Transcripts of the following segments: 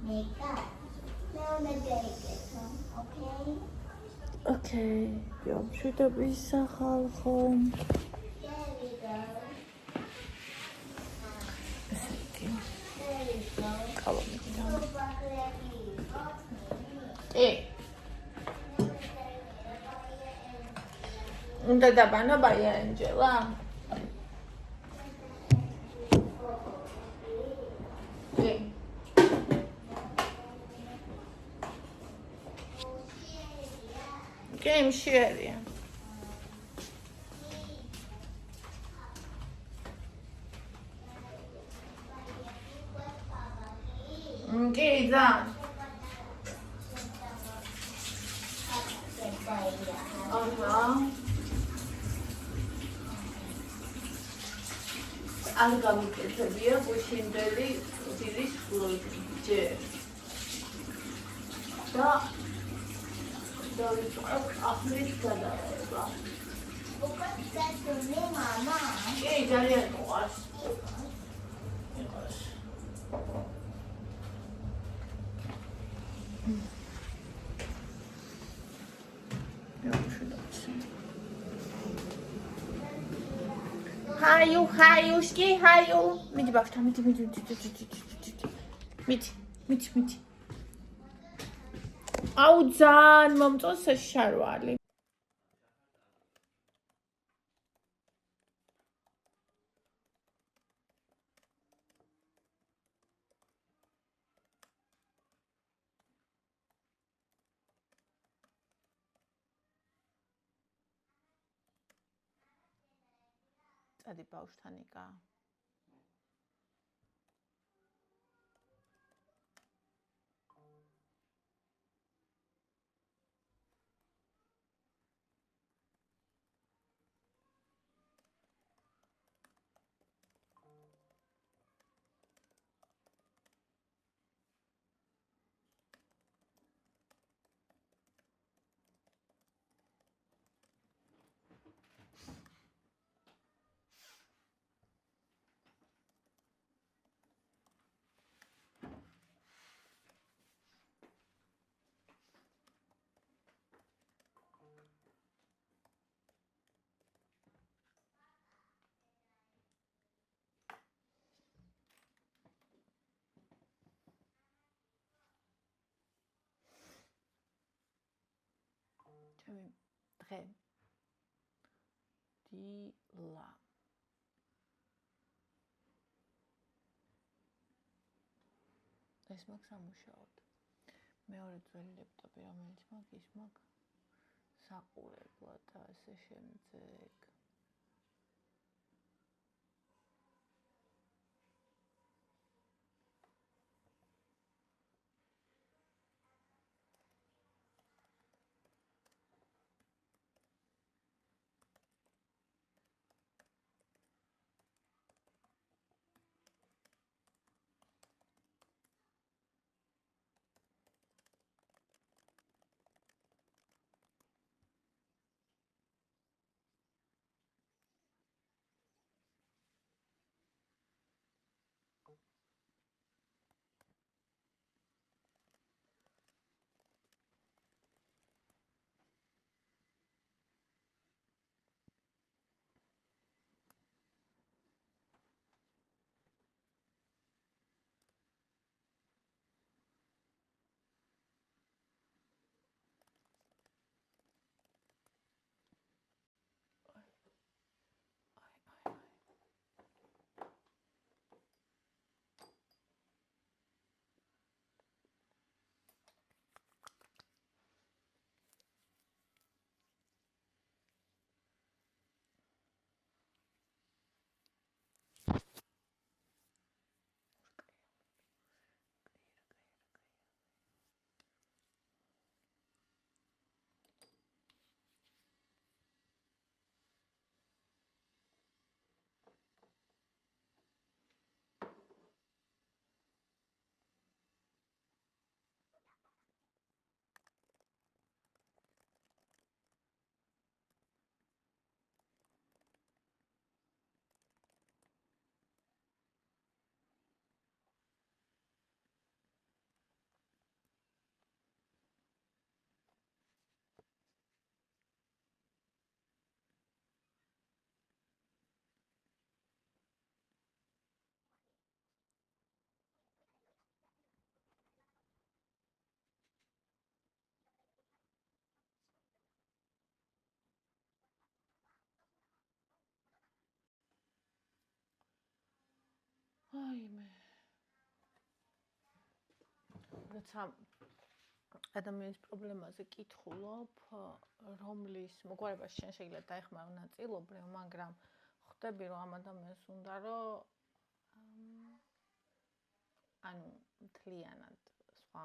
Okay, ja, wieder bisa halkom. Kalau უნდა დაბანებია ენჯელა? Game share. Okay, done. არ გამიკეთებია გუშინდელი დილის პროექტი. და დავიწყებ ახლის გადაღება. უკვე დასწრებული მამა? კი, ძალიან მოყავს. ჰაიუშკი, ჰაიუ. მიდი ბავშვთა, მიდი. აუ ძალიან მომწონს ეს შარვალი. წადი ბავშვთან იკა. დღე დილა ეს მაქვს სამუშაოდ მეორე ძველი ლეპტოპი რომელიც მაქვს ის მაქვს საყურებლად და ასე შემდეგ აიმე. როცა ადამიანის პრობლემაზე კითხულობ, რომლის მოგვარებაში შენ შეიძლება დაეხმარო ნაწილობრივ, მაგრამ ხვდები, რომ ამ ადამიანს უნდა რომ ანუ მთლიანად სხვა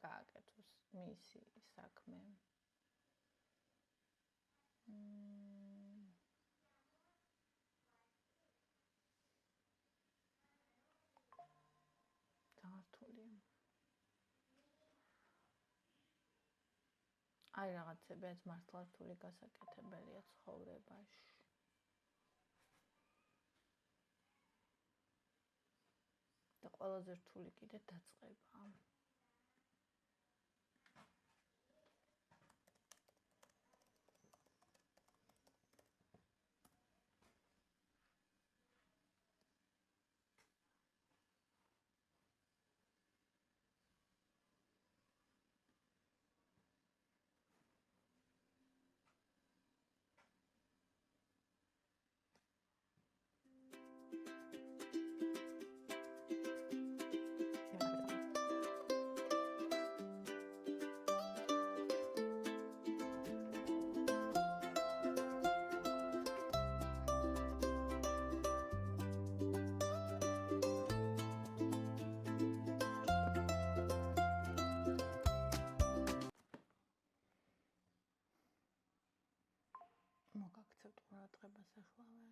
გააკეთოს მისი საქმე. დართულია. აი რაღაცებიც მართლა რთული გასაკეთებელია ცხოვრებაში. და ყველაზე რთული კიდე დაწყება. მოგაქცევთ ყურადღებას ახლავე.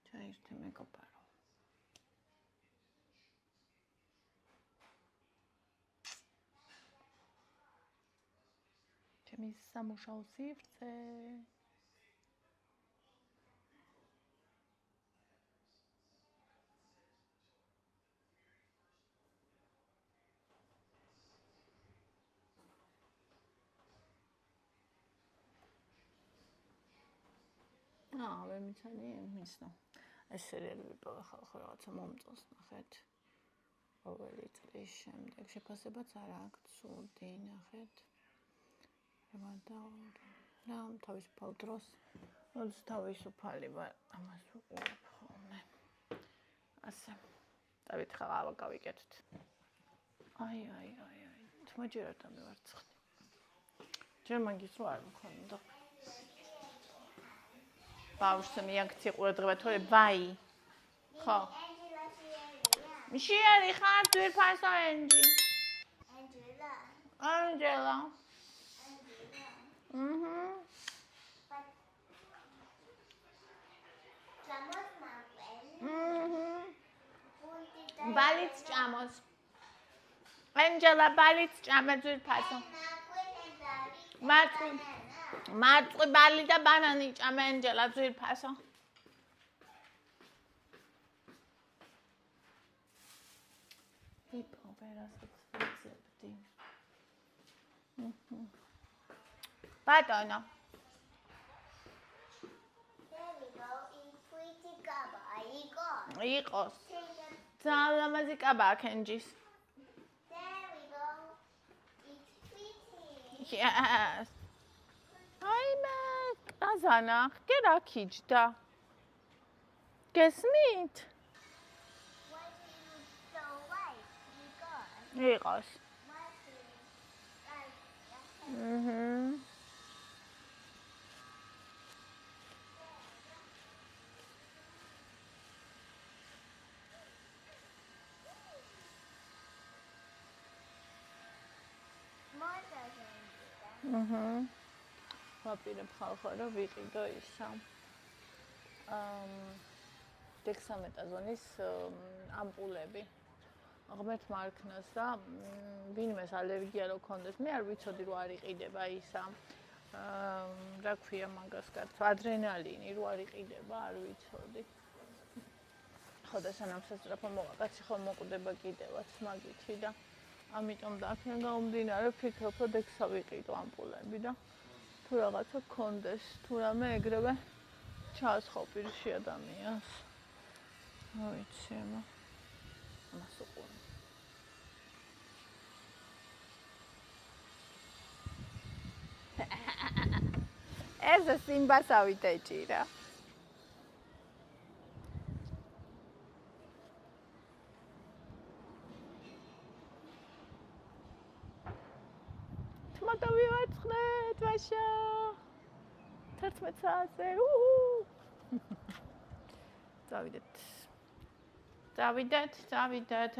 ჩაირთე მეგობარო. ჩემი სამუშაო სივრცე. ვერ მიცანი მისნო. ეს სერიალი ვიპოვე ხალხო რაღაცა მომწონს ნახეთ. ყოველი წლის შემდეგ შეფასებაც არ აქვს ცუდი ნახეთ. და თავისუფალ დროს როდის თავისუფალი ვარ ამას ვუყურებ ხოლმე. ასე. დავით ხავა გავიკეთოთ. აი. თმაჯერად დამევარცხნი. ჯერ მაგის რო არ მქონდა. ბავშვს მიაქცი ყურადღება თორე ვაი. ხო. მიშიერი ხარ ძვირფასო ენჯი. ანჯელა. ბალიც ჭამოს. ანჯელა ბალიც ჭამე ძვირფასო. მარწყვი ბალი და ბანანი ჭამე ანჯელა ძვირფასო. ოპერასაც ვიძებდი. ბატონო. There we go. In pretty gaba. I go. იყოს. ძალიან ლამაზი კაბაა კენჯის. There we go. It's pretty. Yes. აიმე, ყაზანა, ხე რა ქიჯდა? გესმით? Why do you so white? Because იყოს. what is like more doesn't do that. ვაპირებ ხალხო რომ ვიყიდო ისა. 16 ზონის ამპულები. ღმერთმა არქნას და ვინმეს ალერგია რო ქონდეს, მე არ ვიცოდი რომ არ იყიდება ისა. რა ქვია მაგას კაცო, ადრენალინი რო არ იყიდება, არ ვიცოდი. ხო და სანამ სასწრაფო მოვა, კაცი ხომ მოკვდება კიდევაც მაგითი და ამიტომ და აქედან გამომდინარე ვფიქრობ, რომ 16 ვიყიდო ამპულები და თუ რაღაცა ქონდეს, თუ რამე ეგრევე ჩაასხო პირში ადამიანს. ვიცი, ამას უყურე. ეს სიმბასავით ეჭირა. თმათა მივაწყდეთ, ვაშა. 11 საათზე. წავიდეთ,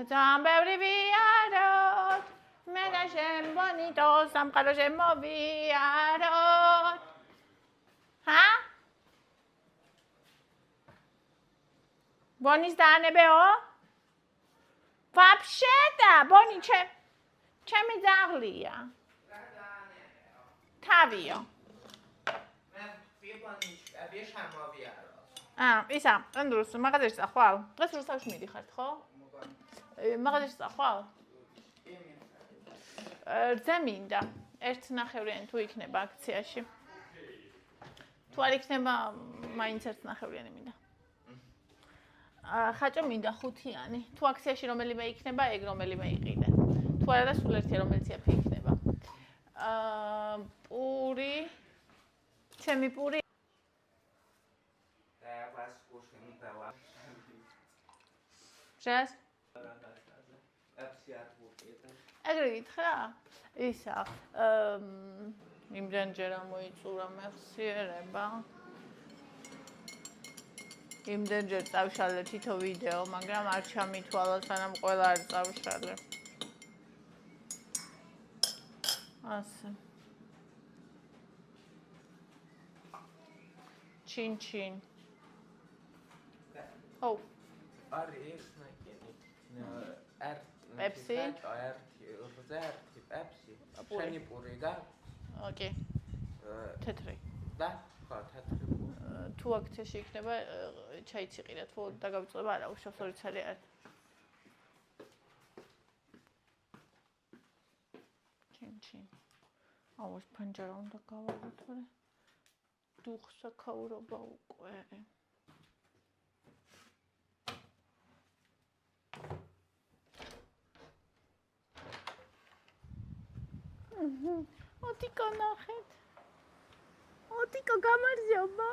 ძალიან ბევრი ვიაროთ. მე და შენ ბონიტო სამყაროზე მოვიაროთ. ჰა? ბონის დაანებეო? ვაფშე და ბონი ჩემი ძაღლია. რა დაანებეო? თავიო. მე ვიბონი, აბიეშა მოვიაროთ. ისა, ანდრუს, მაღაზიაში წახვალ? დღეს რუსთავში მიდიხართ, ხო? მაღაზიაში წახვალ? რძე მინდა. 1.5-იანი თუ იქნება აქციაში. თუ არ იქნება, მაინც 1.5-იანი მინდა. ხაჭო მინდა 5-იანი. თუ აქციაში რომელიმე იქნება, ეგ რომელიმე იყიდე. თუ არა და სულ ერთია რომელიც იაფი იქნება. პური. ჩემი პური. Сейчас. ეგრე გითხრა? ისა, იმდენჯერ მოიწურა მეხსიერება. იმდენჯერ წავშალე თითო ვიდეო, მაგრამ არ ჩამითვალა, სანამ ყველა არ წავშალე. ასე. ჩინ. ო. არის ნაკენი. პეპსი? ერთი პეპსი. შენი პური და? ოკეი. თეთრი. და? ხო, თეთრი. თუ აქციაში იქნება, ჩაიციყირა, თუ დაგავიწყდება, არა, უშავს 2 ცალი არ. ჩინ. აუ, ეს ფანჯარა უნდა გავაღო თორე. დუხსაქაურობა უკვე. ოტიკო ნახეთ. ოტიკო გამარჯობა.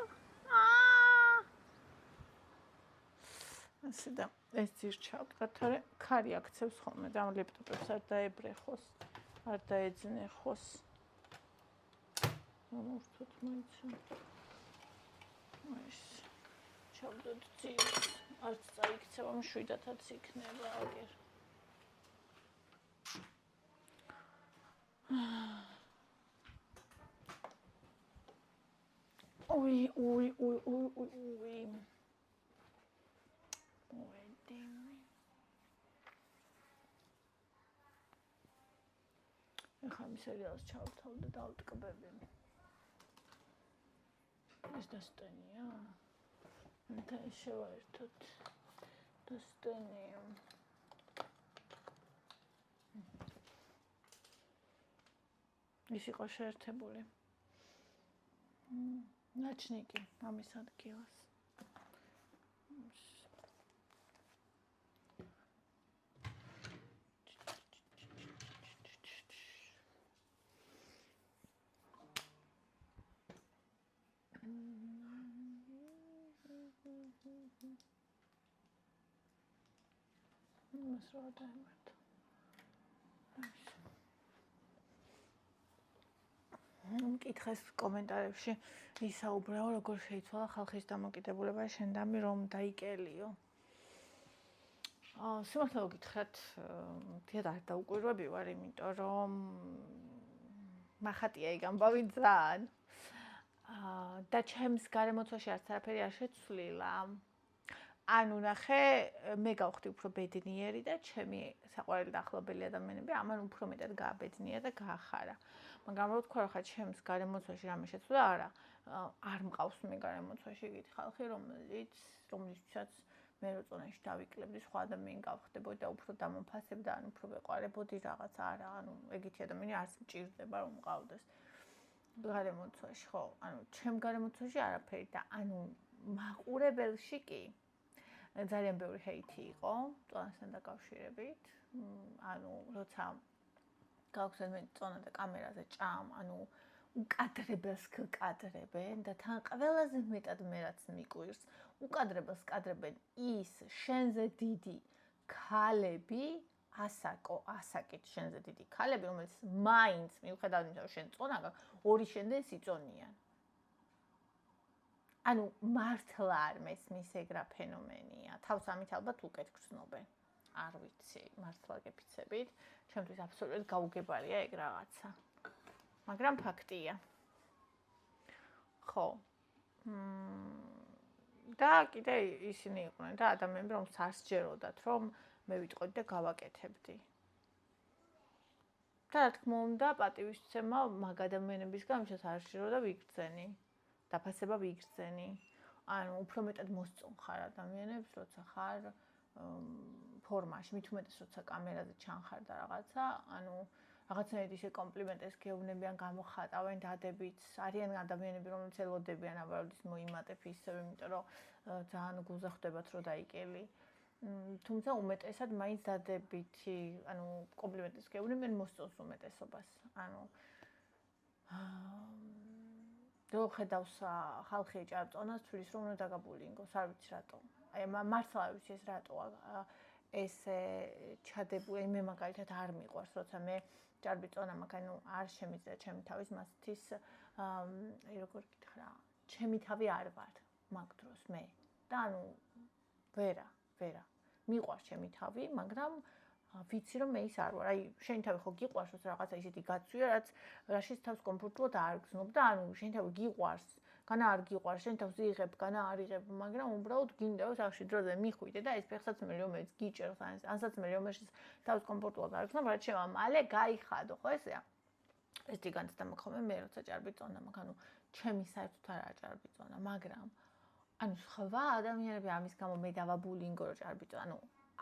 ასე და ეს ძირჩავდა, თორე ქარი აქცევს ხოლმე და ამ ლეპტოპებს არ დაებრეხოს, არ დაეძნეხოს. მომურთოთ მაინც. ეს ჩავდოთ ძირს, არც წაიქცევა, მშვიდათაც იქნება აგერ. Ой. ეხლა ამ სერიალს ჩავთავდე და ავტკბები. ეს დასტენია. და შევაერთოთ. დასტენია. ის იყო შეერთებული. ნაჩნიკი ამის ადგილას. იმას რა დაემართა. მკითხეს კომენტარებში ისაუბრაო, როგორ შეიცვალა ხალხის დამოკიდებულება შენდამი რომ დაიკელიო. სიმართლე გითხრათ, თეატრი არ დაუკვირვები ვარ, იმიტომ რომ მახატია იქ ამბავი ძალიან. და ჩემს გარემოცვაში არც არაფერი არ შეცვლილა. ანუ ნახე, მე გავხდი უფრო ბედნიერი და ჩემი საყვარელი და ახლობელი ადამიანები ამან უფრო მეტად გააბედნია და გაახარა. მაგრამ რო თქვა, ხა ჩემს გარემოცვაში რამე შეცვლა, არა, არ მყავს მე გარემოცვაში იგივე ხალხი, რომლისთვისაც მე რო წონაში დავიკლებდი, სხვა ადამიანი გავხდებოდი და უფრო დამოფასებ და ანუ უფრო ვეყარებოდი რაღაც, არა, ანუ ეგეთი ადამიანი არც მჭირდება რომ მყავდეს გარემოცვაში, ხო, ანუ ჩემ გარემოცვაში არაფერი და ანუ მაყურებელში კი ძალიან ბევრი ჰეითი იყო წონასთან დაკავშირებით. ანუ როცა გავხსენ მე წონა და კამერაზე ჭამ, ანუ უკადრებელს გკადრებენ და თან ყველაზე მეტად მე რაც მიკვირს, უკადრებელს კადრებენ ის შენზე დიდი ქალები, ასაკით შენზე დიდი ქალები, რომელიც მაინც მიუხედავად იმისა, რომ შენ წონა გაქვს, ორი შენდენ სიწონიან. ანუ მართლა არ მესმის ეგრა ფენომენია. თავს ამით ალბათ უკეთ გრძნობენ. არ ვიცი, მართლა გეფიცებით. ჩემთვის აბსოლუტურად გაუგებარია ეგ რაღაცა. მაგრამ ფაქტია. ხო. და კიდე ისინი იყვნენ და ადამიანები რომ სასჯეროდათ, რომ მე ვიტყოდი და გავაკეთებდი. და რა თქმა უნდა, პატივისცემა მაგ ადამიანებისგან ვისაც არ სჯეროდა ვიგრძენი. დაფასება ვიგრძენი. ანუ უფრო მეტად მოსწონ ხარ ადამიანებს, როცა ხარ ფორმაში, მით უმეტეს როცა კამერაზე ჩანხარ და რაღაცა, ანუ რაღაცნაირად ისე კომპლიმენტებს გეუბნებიან, გამოხატავენ დადებით. არიან ადამიანები, რომლებიც ელოდებიან აბაროდის მოიმატებ ისევ, იმიტომ რომ ძალიან გულზე ხვდებათ, რომ დაიკელი. თუმცა უმეტესად მაინც დადებითი, ანუ კომპლიმენტებს გეუბნებიან მოსწონს უმეტესობას. ანუ რო ხედავს ხალხი ჭარბწონას, თulis რომ უნდა დაგაბულინგოს, არ ვიცი რატო. აი მართლა არ ვიცი ეს რატოა ესე ჩადებული, მე მაგალითად არ მიყვარს, როცა მე ჭარბი წონა მაქვს, ანუ არ შემიძლია ჩემი თავის მასთვის, აი როგორ გითხრა, ჩემი თავი არ ვარ მაგ დროს მე. და ანუ ვერა. მიყვარს ჩემი თავი, მაგრამ ვიცი რომ მე ის არ ვარ. აი შენი თავი ხო გიყვარს, რომ რაღაცა ისეთი გაცვია, რაც რაშიც თავს კომფორტულად არ გრძნობ და ანუ შენი თავი გიყვარს, განა არ გიყვარს, შენ თავს იღებ, განა არ იღებ, მაგრამ უბრალოდ გინდა რომ სახში დროზე მიხვიდე და ეს ფეხსაცმელი რომელიც გიჭერს, ან საცმელი რომელშიც თავს კომფორტულად არ გრძნობ, რაც შევა მალე გაიხადო, ხო ესეა. ეს ტიგანც დამოხმე მე როცა ჭარბი წონა მაქვს, ანუ ჩემი საერთოდ არა ჭარბი წონა, მაგრამ ანუ სხვა ადამიანები ამის გამო მე დავაბულინგო რომ ჭარბი წონა, ანუ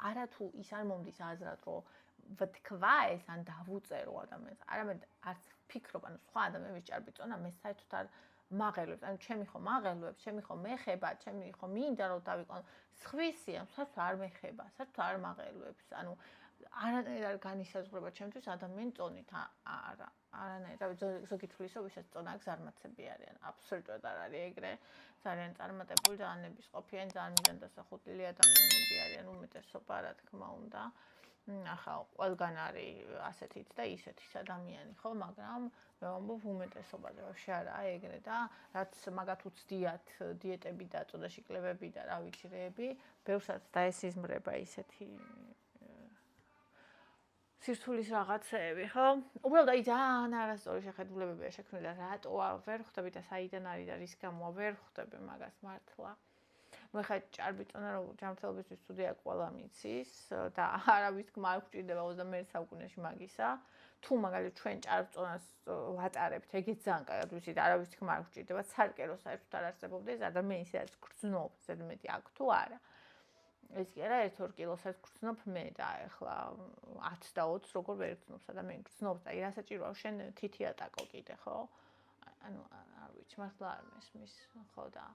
არა თუ ის არ მომდის აზრად რომ ვთქვა ეს ან დავუწერო ადამიანს, არამედ არც ფიქრობ, ანუ სხვა ადამიანების ჭარბი წონა მე საერთოდ არ მაღელვებს, ანუ ჩემი ხო მაღელვებს, ჩემი ხო მეხება, ჩემი ხო მინდა რომ დავიყო, სხვისი ან საერთოდ არ მეხება, საერთოდ არ მაღელვებს, ანუ არანაირად არ განისაზღვრება ჩემთვის ადამიანი წონით, არა, არანაირად, ზოგი თვლის რომ ვისაც წონა აქვს ზარმაცები არიან, აბსოლუტურად არ არის ეგრე, ძალიან წარმატებული და ანებისყოფიანი, ძალიან მიზანდასახულელი ადამიანები არიან უმეტესობა, რა თქმა უნდა. ახლა ყველგან არის ასეთიც და ისეთის ადამიანი, ხო, მაგრამ მე ვამბობ უმეტესობაზე, ვაფშე არაა ეგრე და რაც მაგათ უცდიათ დიეტები და წოდაში კლებები და რა ვიცი რეები, ბევრსაც დაესიზმრება ისეთი სირთულის რაღაცეები, ხო? უბრალოდ აი ძალიან არასწორი შეხედულებებია შექმნილი და რატოა ვერ ხვდები და საიდან არის და რის გამოა ვერ ხვდები მაგას მართლა. ნუ ხა ჭარბი წონა რომ ჯანმრთელობისთვის ცუდია ყველა მიცის და არავის თქმა არ გვჭირდება 21 საუკუნეში მაგისა. თუ მაგალითად ჩვენ ჭარბ წონას ვატარებთ, ეგეც ძალიან კარგად ვიცით, არავის თქმა არ გვჭირდება, ცალკერო საერთოდ არ არსებობდეს ადამიანის რაც გრძნობს, ზედმეტი აქ თუ არა. ეს კი არა 1-2 კილოსაც გრძნობ მე და ახლა 10 და 20 როგორ ვერ გრძნობს ადამიანი გრძნობს და რა საჭიროა შენ თითი ატაკო კიდე ხო? ანუ არ ვიცი, მართლა არ მესმის, ხო და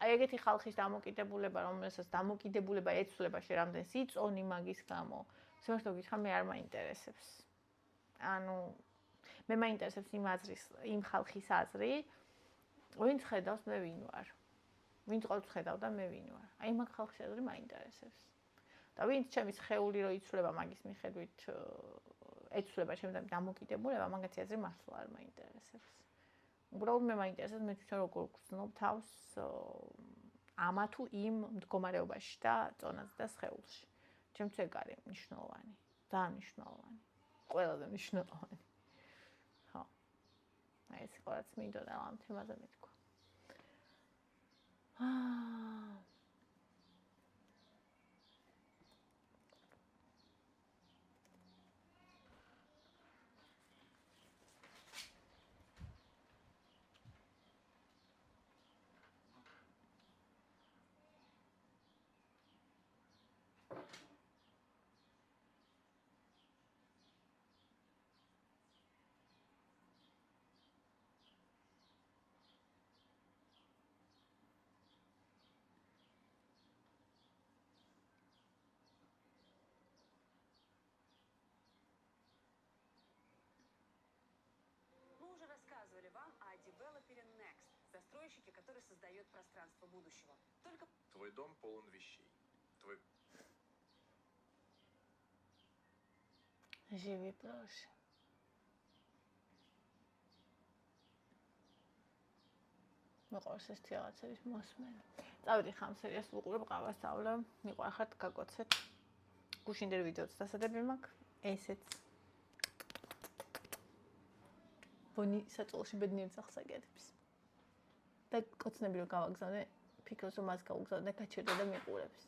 აი ეგეთი ხალხის დამოკიდებულება, რომელსაც დამოკიდებულება ეცვლება შე რამდენ სიწონი მაგის გამო. სიმართლე გითხრა მე არ მაინტერესებს. ანუ მე მაინტერესებს იმ ხალხის აზრი, ვინც ხედავს მე ვინ ვარ. ვინც ყოველთვის ხედავდა მე ვინ ვარ. აი მაგ ხალხის აზრი მაინტერესებს. და ვინც ჩემი სხეული რო იცვლება მაგის მიხედვით ეცვლება ჩემთან დამოკიდებულება, მაგათი აზრი მართლა არ მაინტერესებს. უბრალოდ მე მაინტერესებს მე თვითონ როგორ გრძნობ თავს ამა თუ იმ მდგომარეობაში და წონაზე და სხეულში. ჩემთვის ეგ არის მნიშვნელოვანი, ძალიან მნიშვნელოვანი. ყველაზე მნიშვნელოვანი. ხო. აი ეს ყოლაც მინდოდა ამ თემაზე მეთქვა. Вам о девелопере Next, застройщике, который создает пространство будущего. Только Твой дом полон вещей. Твой... Живи, проще. მოყავს ეს თეატრის მოსმენა. წავედი ხამსერიას ვუყურებ, ყავასწავლე, მიყვარხართ გაგოცეთ. გუშინდელ ვიდეოც დასადები მაქვს, ესეც. ბონი საწოლში ბედნიერ ძაღლს აკეთებს. და კოცნები რომ გავაგზავნე, ფიქრობს რომ მას გავუგზავნე, გაჩერდა და მიყურებს.